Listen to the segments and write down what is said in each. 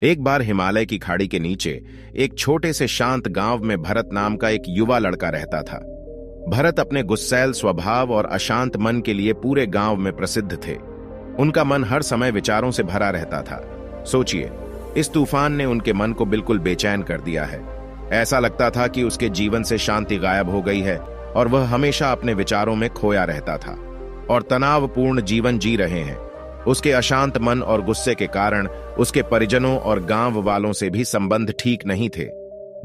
एक बार हिमालय की खाड़ी के नीचे एक छोटे से शांत गांव में भरत नाम का एक युवा लड़का रहता था। भरत अपने गुस्सैल स्वभाव और अशांत मन के लिए पूरे गांव में प्रसिद्ध थे। उनका मन हर समय विचारों से भरा रहता था। सोचिए, इस तूफान ने उनके मन को बिल्कुल बेचैन कर दिया है। ऐसा लगता था कि उसके जीवन से शांति गायब हो गई है और वह हमेशा अपने विचारों में खोया रहता था और तनावपूर्ण जीवन जी रहे हैं। उसके अशांत मन और गुस्से के कारण उसके परिजनों और गांव वालों से भी संबंध ठीक नहीं थे,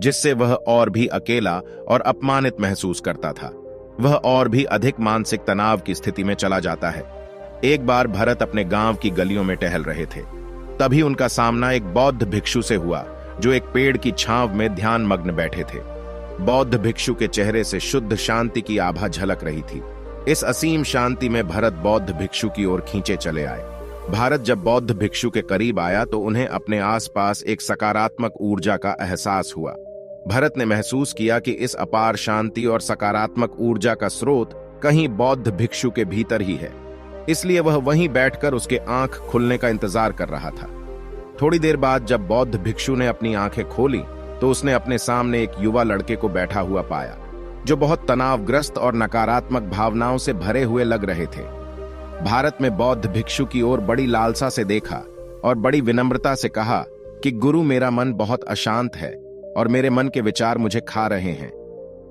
जिससे वह और भी अकेला और अपमानित महसूस करता था। वह और भी अधिक मानसिक तनाव की स्थिति में चला जाता है। एक बार भरत अपने गांव की गलियों में टहल रहे थे, तभी उनका सामना एक बौद्ध भिक्षु से हुआ जो एक पेड़ की छांव में ध्यान मग्न बैठे थे। बौद्ध भिक्षु के चेहरे से शुद्ध शांति की आभा झलक रही थी। इस असीम शांति में भरत बौद्ध भिक्षु की ओर खींचे चले आए। भारत जब बौद्ध भिक्षु के करीब आया तो उन्हें अपने आसपास एक सकारात्मक ऊर्जा का एहसास हुआ। भरत ने महसूस किया कि इस अपार शांति और सकारात्मक ऊर्जा का स्रोत कहीं बौद्ध भिक्षु के भीतर ही है। इसलिए वह वहीं बैठकर उसके आंख खुलने का इंतजार कर रहा था। थोड़ी देर बाद जब बौद्ध भिक्षु ने अपनी आंखें खोली तो उसने अपने सामने एक युवा लड़के को बैठा हुआ पाया, जो बहुत तनावग्रस्त और नकारात्मक भावनाओं से भरे हुए लग रहे थे। भारत में बौद्ध भिक्षु की ओर बड़ी लालसा से देखा और बड़ी विनम्रता से कहा कि गुरु, मेरा मन बहुत अशांत है और मेरे मन के विचार मुझे खा रहे हैं।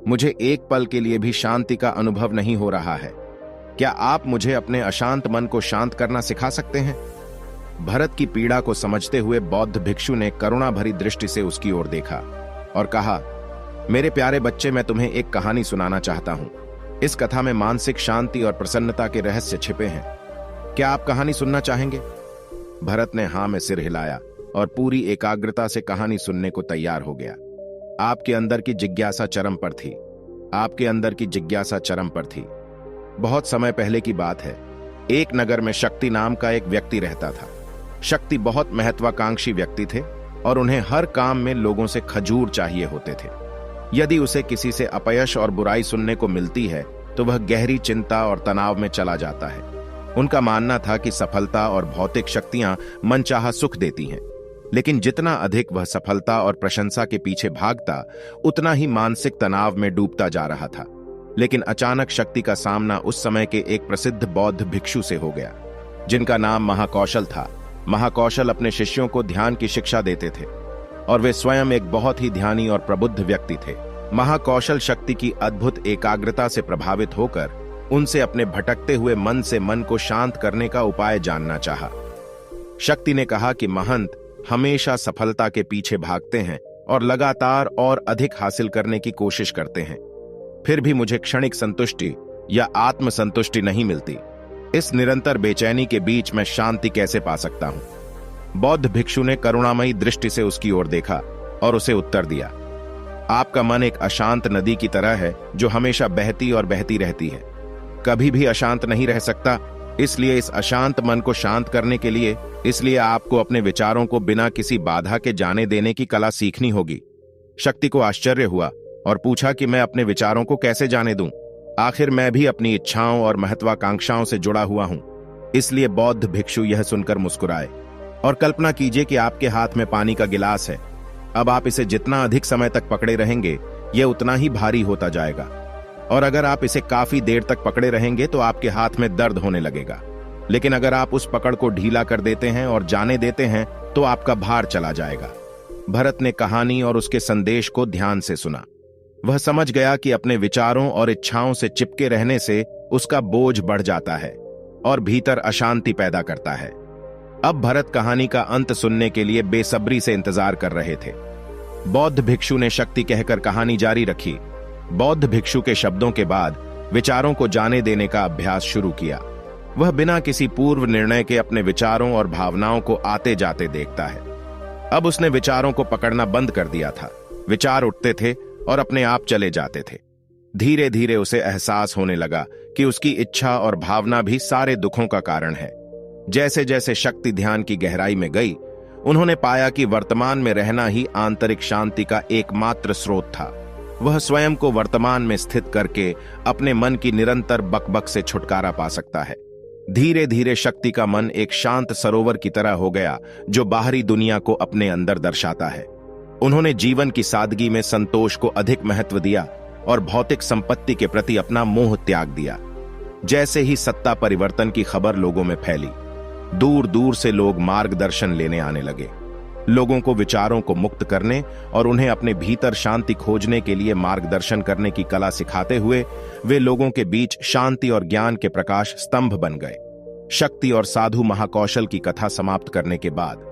मुझे एक पल के लिए भी शांति का अनुभव नहीं हो रहा है। क्या आप मुझे अपने अशांत मन को शांत करना सिखा सकते हैं? भरत की पीड़ा को समझते हुए बौद्ध भिक्षु ने करुणा भरी दृष्टि से उसकी ओर देखा और कहा, मेरे प्यारे बच्चे, मैं तुम्हें एक कहानी सुनाना चाहता हूं। इस कथा में मानसिक शांति और प्रसन्नता के रहस्य छिपे हैं। क्या आप कहानी सुनना चाहेंगे? भरत ने हां में सिर हिलाया और पूरी एकाग्रता से कहानी सुनने को तैयार हो गया। आपके अंदर की जिज्ञासा चरम पर थी। आपके अंदर की जिज्ञासा चरम पर थी। बहुत समय पहले की बात है। एक नगर में शक्ति नाम का एक व्यक्ति रहता था। शक्ति बहुत महत्वाकांक्षी व्यक्ति थे और उन्हें हर काम में लोगों से खजूर चाहिए होते थे। यदि उसे किसी से अपयश और बुराई सुनने को मिलती है तो वह गहरी चिंता और तनाव में चला जाता है। उनका मानना था कि सफलता और भौतिक शक्तियां मनचाहा सुख देती हैं, लेकिन जितना अधिक वह सफलता और प्रशंसा के पीछे भागता, उतना ही मानसिक तनाव में डूबता जा रहा था। लेकिन अचानक शक्ति का सामना उस समय के एक प्रसिद्ध बौद्ध भिक्षु से हो गया, जिनका नाम महाकौशल था। महाकौशल अपने शिष्यों को ध्यान की शिक्षा देते थे और वे स्वयं एक बहुत ही ध्यानी और प्रबुद्ध व्यक्ति थे। महाकौशल शक्ति की अद्भुत एकाग्रता से प्रभावित होकर उनसे अपने भटकते हुए मन से मन को शांत करने का उपाय जानना चाहा। शक्ति ने कहा कि महंत हमेशा सफलता के पीछे भागते हैं और लगातार और अधिक हासिल करने की कोशिश करते हैं, फिर भी मुझे क्षणिक संतुष्टि या आत्मसंतुष्टि नहीं मिलती। इस निरंतर बेचैनी के बीच मैं शांति कैसे पा सकता हूं? बौद्ध भिक्षु ने करुणामयी दृष्टि से उसकी ओर देखा और उसे उत्तर दिया, आपका मन एक अशांत नदी की तरह है जो हमेशा बहती और बहती रहती है, कभी भी अशांत नहीं रह सकता। इसलिए इस अशांत मन को शांत करने के लिए आपको अपने विचारों को बिना किसी बाधा के जाने देने की कला सीखनी होगी। शक्ति को आश्चर्य हुआ और पूछा कि मैं अपने विचारों को कैसे जाने दूं? आखिर मैं भी अपनी इच्छाओं और महत्वाकांक्षाओं से जुड़ा हुआ हूं। इसलिए बौद्ध भिक्षु यह सुनकर मुस्कुराए और कल्पना कीजिए कि आपके हाथ में पानी का गिलास है। अब आप इसे जितना अधिक समय तक पकड़े रहेंगे, यह उतना ही भारी होता जाएगा, और अगर आप इसे काफी देर तक पकड़े रहेंगे तो आपके हाथ में दर्द होने लगेगा। लेकिन अगर आप उस पकड़ को ढीला कर देते हैं और जाने देते हैं तो आपका भार चला जाएगा। भरत ने कहानी और उसके संदेश को ध्यान से सुना। वह समझ गया कि अपने विचारों और इच्छाओं से चिपके रहने से उसका बोझ बढ़ जाता है और भीतर अशांति पैदा करता है। अब भरत कहानी का अंत सुनने के लिए बेसब्री से इंतजार कर रहे थे। बौद्ध भिक्षु ने शक्ति कहकर कहानी जारी रखी। बौद्ध भिक्षु के शब्दों के बाद विचारों को जाने देने का अभ्यास शुरू किया। वह बिना किसी पूर्व निर्णय के अपने विचारों और भावनाओं को आते जाते देखता है। अब उसने विचारों को पकड़ना बंद कर दिया था। विचार उठते थे और अपने आप चले जाते थे। धीरे धीरे उसे एहसास होने लगा कि उसकी इच्छा और भावना भी सारे दुखों का कारण है। जैसे जैसे शक्ति ध्यान की गहराई में गई, उन्होंने पाया कि वर्तमान में रहना ही आंतरिक शांति का एकमात्र स्रोत था। वह स्वयं को वर्तमान में स्थित करके अपने मन की निरंतर बकबक से छुटकारा पा सकता है। धीरे धीरे शक्ति का मन एक शांत सरोवर की तरह हो गया जो बाहरी दुनिया को अपने अंदर दर्शाता है। उन्होंने जीवन की सादगी में संतोष को अधिक महत्व दिया और भौतिक संपत्ति के प्रति अपना मोह त्याग दिया। जैसे ही सत्ता परिवर्तन की खबर लोगों में फैली, दूर दूर से लोग मार्गदर्शन लेने आने लगे। लोगों को विचारों को मुक्त करने और उन्हें अपने भीतर शांति खोजने के लिए मार्गदर्शन करने की कला सिखाते हुए वे लोगों के बीच शांति और ज्ञान के प्रकाश स्तंभ बन गए। शक्ति और साधु महाकौशल की कथा समाप्त करने के बाद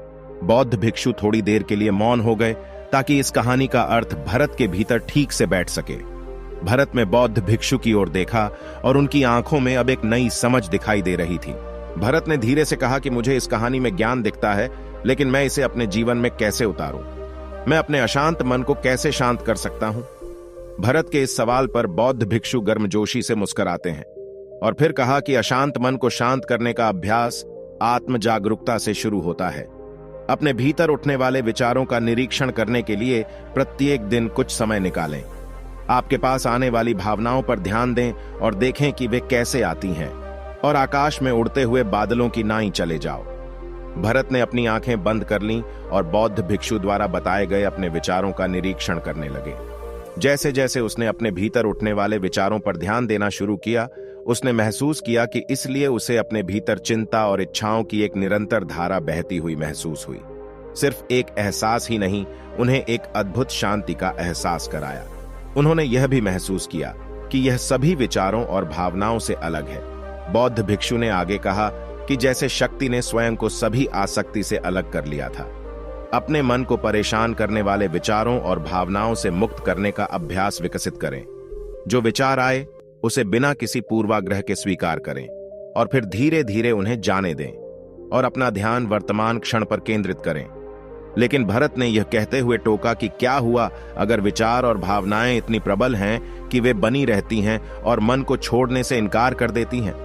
बौद्ध भिक्षु थोड़ी देर के लिए मौन हो गए ताकि इस कहानी का अर्थ भरत के भीतर ठीक से बैठ सके। भरत में बौद्ध भिक्षु की ओर देखा और उनकी आंखों में अब एक नई समझ दिखाई दे रही थी। भरत ने धीरे से कहा कि मुझे इस कहानी में ज्ञान दिखता है, लेकिन मैं इसे अपने जीवन में कैसे उतारूं? मैं अपने अशांत मन को कैसे शांत कर सकता हूं? भरत के इस सवाल पर बौद्ध भिक्षु गर्मजोशी से मुस्कुराते हैं और फिर कहा कि अशांत मन को शांत करने का अभ्यास आत्म जागरूकता से शुरू होता है। अपने भीतर उठने वाले विचारों का निरीक्षण करने के लिए प्रत्येक दिन कुछ समय निकालें। आपके पास आने वाली भावनाओं पर ध्यान दें और देखें कि वे कैसे आती हैं, और आकाश में उड़ते हुए बादलों की नाई चले जाओ। भरत ने अपनी आंखें बंद कर लीं और बौद्ध भिक्षु द्वारा बताए गए अपने विचारों का निरीक्षण करने लगे। जैसे जैसे उसने अपने भीतर उठने वाले विचारों पर ध्यान देना शुरू किया, उसने महसूस किया कि इसलिए उसे अपने भीतर चिंता और इच्छाओं की एक निरंतर धारा बहती हुई महसूस हुई। सिर्फ एक एहसास ही नहीं, उन्हें एक अद्भुत शांति का एहसास कराया। उन्होंने यह भी महसूस किया कि यह सभी विचारों और भावनाओं से अलग है। बौद्ध भिक्षु ने आगे कहा कि जैसे शक्ति ने स्वयं को सभी आसक्ति से अलग कर लिया था, अपने मन को परेशान करने वाले विचारों और भावनाओं से मुक्त करने का अभ्यास विकसित करें। जो विचार आए उसे बिना किसी पूर्वाग्रह के स्वीकार करें और फिर धीरे धीरे उन्हें जाने दें और अपना ध्यान वर्तमान क्षण पर केंद्रित करें। लेकिन भरत ने यह कहते हुए टोका कि क्या हुआ अगर विचार और भावनाएं इतनी प्रबल हैं कि वे बनी रहती हैं और मन को छोड़ने से इनकार कर देती हैं?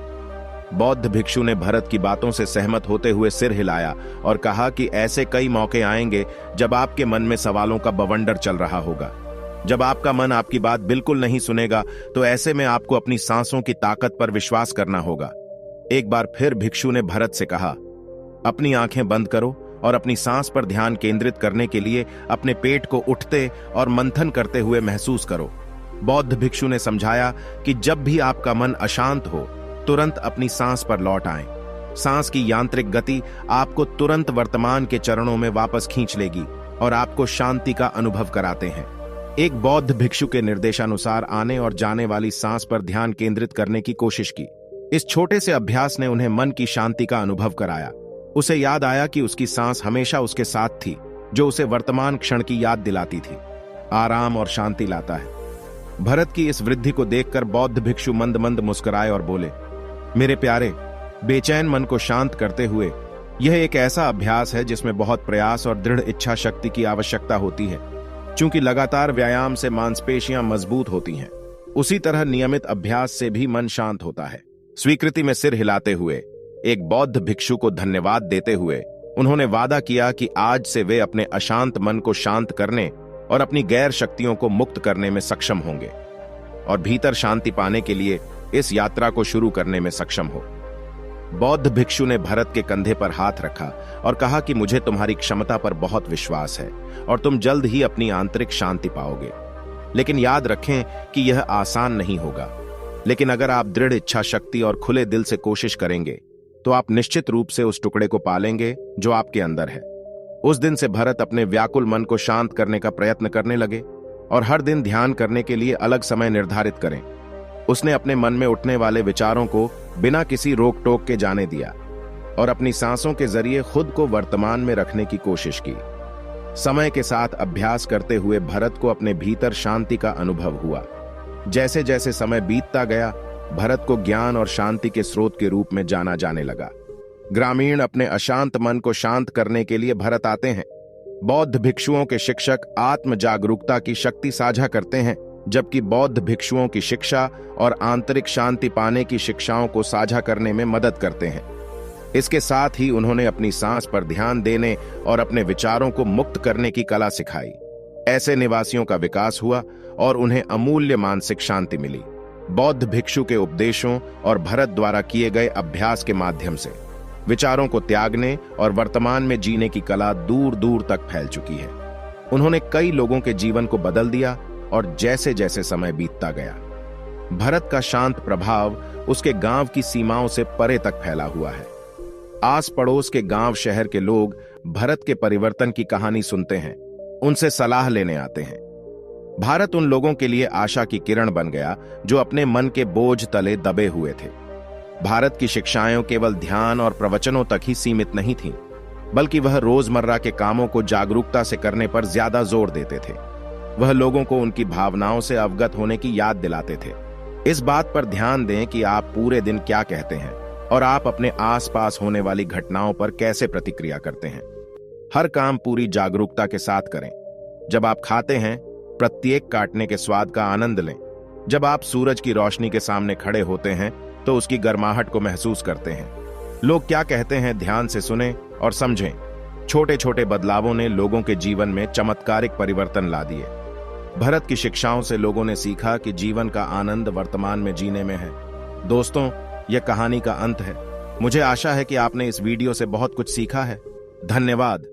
बौद्ध भिक्षु ने भरत की बातों से सहमत होते हुए सिर हिलाया और कहा कि ऐसे कई मौके आएंगे जब आपके मन में सवालों का बवंडर चल रहा होगा। जब आपका मन आपकी बात बिल्कुल नहीं सुनेगा, तो ऐसे में आपको अपनी सांसों की ताकत पर विश्वास करना होगा। एक बार फिर भिक्षु ने भरत से कहा, अपनी आंखें बंद करो और अपनी सांस पर ध्यान केंद्रित करने के लिए अपने पेट को उठते और मंथन करते हुए महसूस करो। बौद्ध भिक्षु ने समझाया कि जब भी आपका मन अशांत हो, तुरंत अपनी सांस पर लौट आएं। सांस की यांत्रिक गति आपको तुरंत वर्तमान के चरणों में वापस खींच लेगी और आपको शांति का अनुभव कराते हैं। एक बौद्ध भिक्षु के निर्देशानुसार आने और जाने वाली सांस पर ध्यान केंद्रित करने की कोशिश की। इस छोटे से अभ्यास ने उन्हें मन की शांति का अनुभव कराया। उसे याद आया कि उसकी सांस हमेशा उसके साथ थी, जो उसे वर्तमान क्षण की याद दिलाती थी, आराम और शांति लाता है। भरत की इस वृद्धि को देखकर बौद्ध भिक्षु मंद मंद मुस्कुराए और बोले, मेरे प्यारे, बेचैन मन को शांत करते हुए यह एक ऐसा अभ्यास है जिसमें बहुत प्रयास और दृढ़ इच्छा शक्ति की आवश्यकता होती है। चूंकि लगातार व्यायाम से मांसपेशियां मजबूत होती हैं, उसी तरह नियमित अभ्यास से भी मन शांत होता है। स्वीकृति में सिर हिलाते हुए एक बौद्ध भिक्षु को धन्यवाद देते हुए उन्होंने वादा किया कि आज से वे अपने अशांत मन को शांत करने और अपनी गैर शक्तियों को मुक्त करने में सक्षम होंगे और भीतर शांति पाने के लिए इस यात्रा को शुरू करने में सक्षम हो। बौद्ध भिक्षु ने भरत के कंधे पर हाथ रखा और कहा कि मुझे तुम्हारी क्षमता पर बहुत विश्वास है और तुम जल्द ही अपनी आंतरिक शांति पाओगे। लेकिन याद रखें कि यह आसान नहीं होगा, लेकिन अगर आप दृढ़ इच्छा शक्ति और खुले दिल से कोशिश करेंगे तो आप निश्चित रूप से उस टुकड़े को पालेंगे जो आपके अंदर है। उस दिन से भरत अपने व्याकुल मन को शांत करने का प्रयत्न करने लगे और हर दिन ध्यान करने के लिए अलग समय निर्धारित करें। उसने अपने मन में उठने वाले विचारों को बिना किसी रोक टोक के जाने दिया और अपनी सांसों के जरिए खुद को वर्तमान में रखने की कोशिश की। समय के साथ अभ्यास करते हुए भरत को अपने भीतर शांति का अनुभव हुआ। जैसे जैसे समय बीतता गया, भरत को ज्ञान और शांति के स्रोत के रूप में जाना जाने लगा। ग्रामीण अपने अशांत मन को शांत करने के लिए भरत आते हैं। बौद्ध भिक्षुओं के शिक्षक आत्म जागरूकता की शक्ति साझा करते हैं, जबकि बौद्ध भिक्षुओं की शिक्षा और आंतरिक शांति पाने की शिक्षाओं को साझा करने में मदद करते हैं। इसके साथ ही उन्होंने अपनी सांस पर ध्यान देने और अपने विचारों को मुक्त करने की कला सिखाई। ऐसे निवासियों का विकास हुआ और उन्हें अमूल्य मानसिक शांति मिली। बौद्ध भिक्षु के उपदेशों और भरत द्वारा किए गए अभ्यास के माध्यम से विचारों को त्यागने और वर्तमान में जीने की कला दूर दूर तक फैल चुकी है। उन्होंने कई लोगों के जीवन को बदल दिया और जैसे जैसे समय बीतता गया, भरत का शांत प्रभाव उसके गांव की सीमाओं से परे तक फैला हुआ है। आस पड़ोस के गांव शहर के लोग भरत के परिवर्तन की कहानी सुनते हैं, उनसे सलाह लेने आते हैं। भारत उन लोगों के लिए आशा की किरण बन गया जो अपने मन के बोझ तले दबे हुए थे। भारत की शिक्षाएं केवल ध्यान और प्रवचनों तक ही सीमित नहीं थीं, बल्कि वह रोजमर्रा के कामों को जागरूकता से करने पर ज्यादा जोर देते थे। वह लोगों को उनकी भावनाओं से अवगत होने की याद दिलाते थे। इस बात पर ध्यान दें कि आप पूरे दिन क्या कहते हैं और आप अपने आसपास होने वाली घटनाओं पर कैसे प्रतिक्रिया करते हैं। हर काम पूरी जागरूकता के साथ करें। जब आप खाते हैं, प्रत्येक काटने के स्वाद का आनंद लें। जब आप सूरज की रोशनी के सामने खड़े होते हैं तो उसकी गर्माहट को महसूस करते हैं। लोग क्या कहते हैं ध्यान से सुनें और समझें। छोटे छोटे बदलावों ने लोगों के जीवन में चमत्कारिक परिवर्तन ला दिए। भरत की शिक्षाओं से लोगों ने सीखा कि जीवन का आनंद वर्तमान में जीने में है। दोस्तों, यह कहानी का अंत है। मुझे आशा है कि आपने इस वीडियो से बहुत कुछ सीखा है। धन्यवाद।